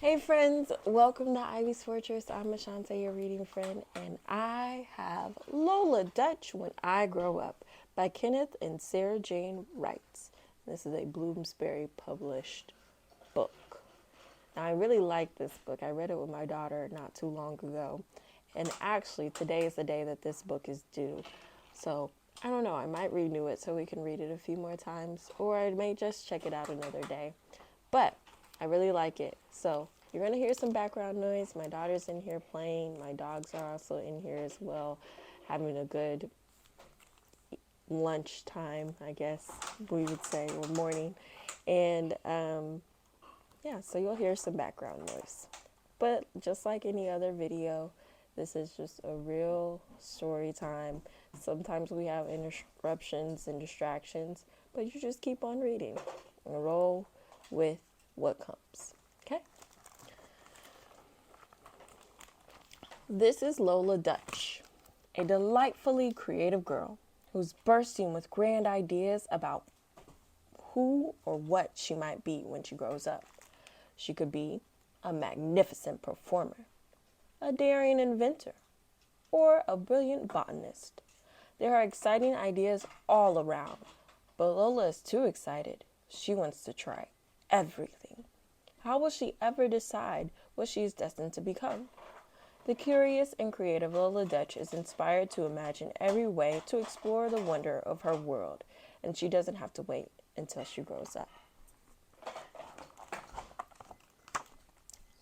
Hey friends, welcome to Ivy's Fortress. I'm Ashante, your reading friend, and I have Lola Dutch When I Grow Up by Kenneth and Sarah Jane Wright. This is a Bloomsbury published book. Now I really like this book. I read it with my daughter not too long ago, and actually today is the day that this book is due. So I don't know, I might renew it so we can read it a few more times, or I may just check it out another day. But I really like it. So you're going to hear some background noise. My daughter's in here playing. My dogs are also in here as well, having a good lunch time, I guess we would say, or morning. And yeah, so you'll hear some background noise. But just like any other video, this is just a real story time. Sometimes we have interruptions and distractions, but you just keep on reading and roll with what comes. Okay? This is Lola Dutch, a delightfully creative girl who's bursting with grand ideas about who or what she might be when she grows up. She could be a magnificent performer, a daring inventor, or a brilliant botanist. There are exciting ideas all around, but Lola is too excited. She wants to try everything. How will she ever decide what she is destined to become? The curious and creative Lola Dutch is inspired to imagine every way to explore the wonder of her world, and she doesn't have to wait until she grows up.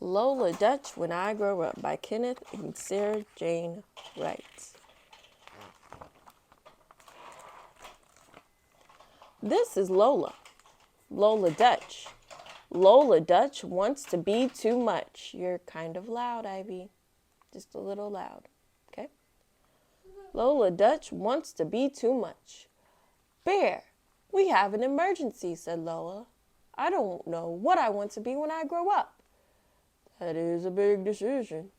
Lola Dutch When I Grow Up by Kenneth and Sarah Jane Wright. This is Lola. Lola Dutch. Lola Dutch wants to be too much. You're kind of loud, Ivy. Just a little loud, okay? Lola Dutch wants to be too much. Bear, we have an emergency, said Lola. I don't know what I want to be when I grow up. That is a big decision.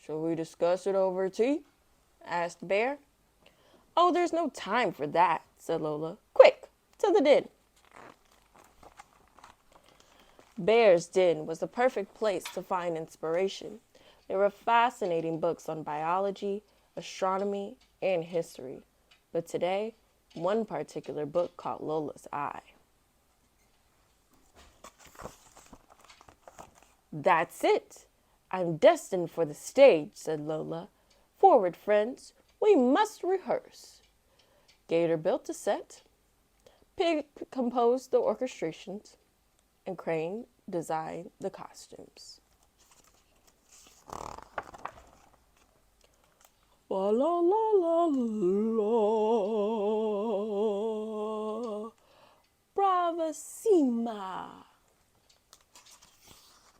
Shall we discuss it over tea? Asked Bear. Oh, there's no time for that, said Lola. Quick, to the den. Bear's den was the perfect place to find inspiration. There were fascinating books on biology, astronomy, and history. But today, one particular book caught Lola's eye. That's it. I'm destined for the stage, said Lola. Forward, friends. We must rehearse. Gator built a set. Pig composed the orchestrations. And Crane designed the costumes. La la la la la. Bravissima.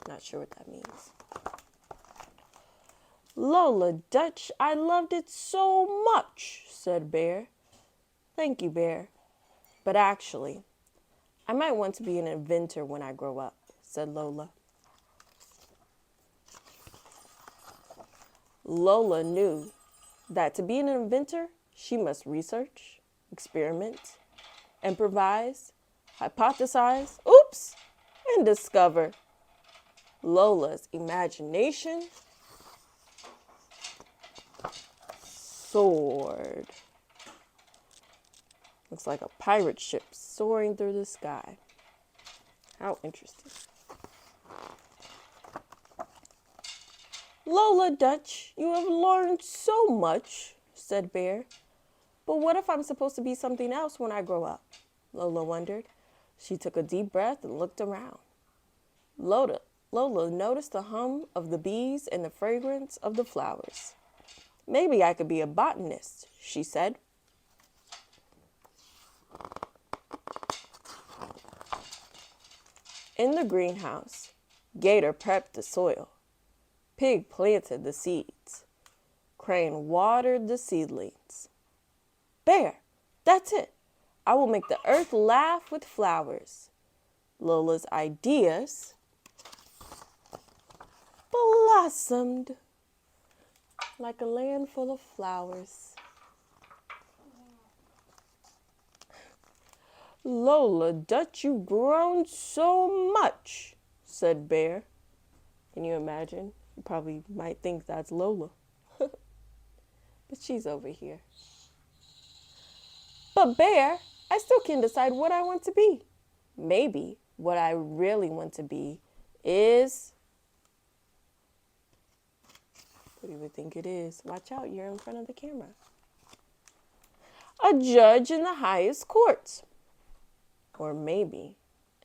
Not sure what that means. Lola Dutch, I loved it so much, said Bear. Thank you, Bear. But actually, I might want to be an inventor when I grow up, said Lola. Lola knew that to be an inventor, she must research, experiment, improvise, hypothesize, and discover. Lola's imagination soared. Looks like a pirate ship soaring through the sky. How interesting. Lola Dutch, you have learned so much, said Bear. But what if I'm supposed to be something else when I grow up? Lola wondered. She took a deep breath and looked around. Lola noticed the hum of the bees and the fragrance of the flowers. Maybe I could be a botanist, she said. In the greenhouse, Gator prepped the soil. Pig planted the seeds. Crane watered the seedlings. Bear, that's it. I will make the earth laugh with flowers. Lola's ideas blossomed like a land full of flowers. Lola Dutch, you've grown so much, said Bear. Can you imagine? You probably might think that's Lola. But she's over here. But Bear, I still can't decide what I want to be. Maybe what I really want to be is... What do you think it is? Watch out, you're in front of the camera. A judge in the highest courts. Or maybe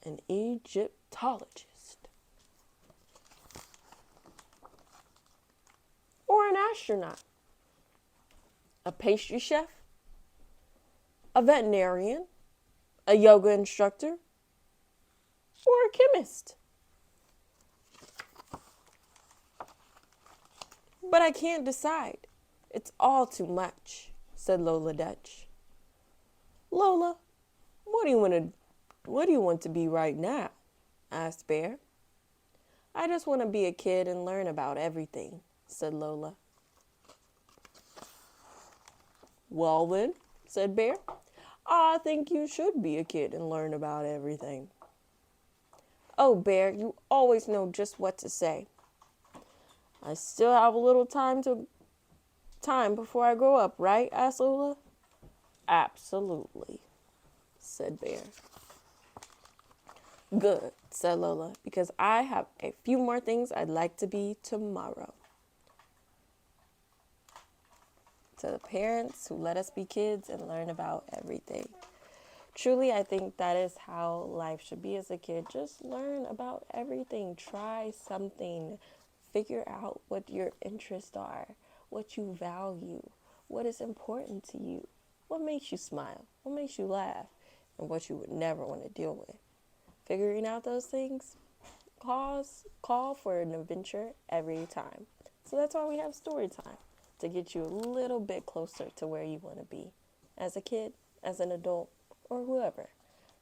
an Egyptologist. Or an astronaut. A pastry chef. A veterinarian. A yoga instructor. Or a chemist. But I can't decide. It's all too much, said Lola Dutch. Lola, what do you want to be right now? Asked Bear. I just want to be a kid and learn about everything, said Lola. Well then, said Bear, I think you should be a kid and learn about everything. Oh, Bear, you always know just what to say. I still have a little time before I grow up, right? Asked Lola. Absolutely, said Bear. Good, said Lola, because I have a few more things I'd like to be tomorrow. To the parents who let us be kids and learn about everything. Truly, I think that is how life should be as a kid. Just learn about everything. Try something. Figure out what your interests are, what you value, what is important to you, what makes you smile, what makes you laugh, and what you would never want to deal with. Figuring out those things call for an adventure every time. So that's why we have story time, to get you a little bit closer to where you want to be as a kid, as an adult, or whoever.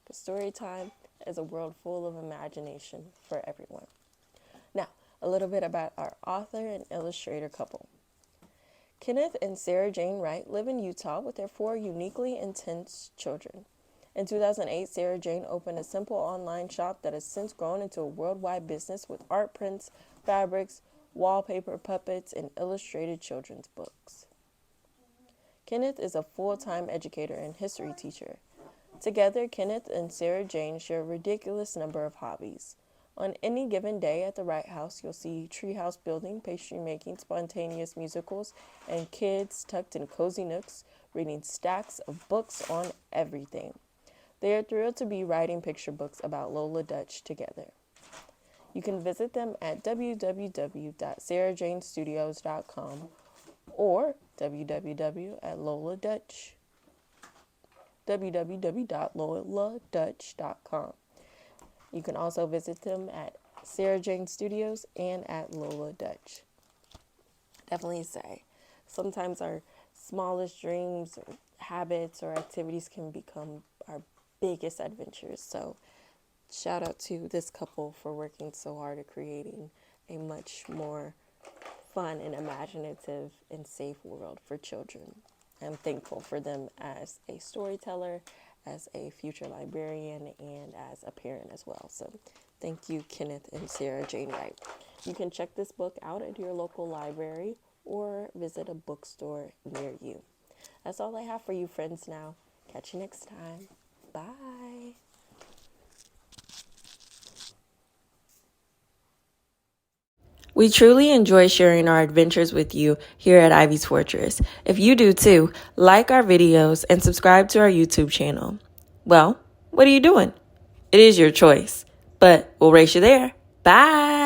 Because story time is a world full of imagination for everyone. Now, a little bit about our author and illustrator couple. Kenneth and Sarah Jane Wright live in Utah with their 4 uniquely intense children. In 2008, Sarah Jane opened a simple online shop that has since grown into a worldwide business with art prints, fabrics, wallpaper, puppets, and illustrated children's books. Kenneth is a full-time educator and history teacher. Together, Kenneth and Sarah Jane share a ridiculous number of hobbies. On any given day at the Wright house, you'll see treehouse building, pastry making, spontaneous musicals, and kids tucked in cozy nooks reading stacks of books on everything. They are thrilled to be writing picture books about Lola Dutch together. You can visit them at www.sarahjanestudios.com or www.loladutch.com. You can also visit them at Sarah Jane Studios and at Lola Dutch. Definitely say, sometimes our smallest dreams or habits or activities can become our biggest adventures. So shout out to this couple for working so hard at creating a much more fun and imaginative and safe world for children. I'm thankful for them as a storyteller, as a future librarian, and as a parent as well. So thank you, Kenneth and Sarah Jane Wright. You can check this book out at your local library or visit a bookstore near you. That's all I have for you, friends, now. Catch you next time. Bye. We truly enjoy sharing our adventures with you here at Ivy's Fortress. If you do too, like our videos and subscribe to our YouTube channel. Well, what are you doing? It is your choice, but we'll race you there. Bye.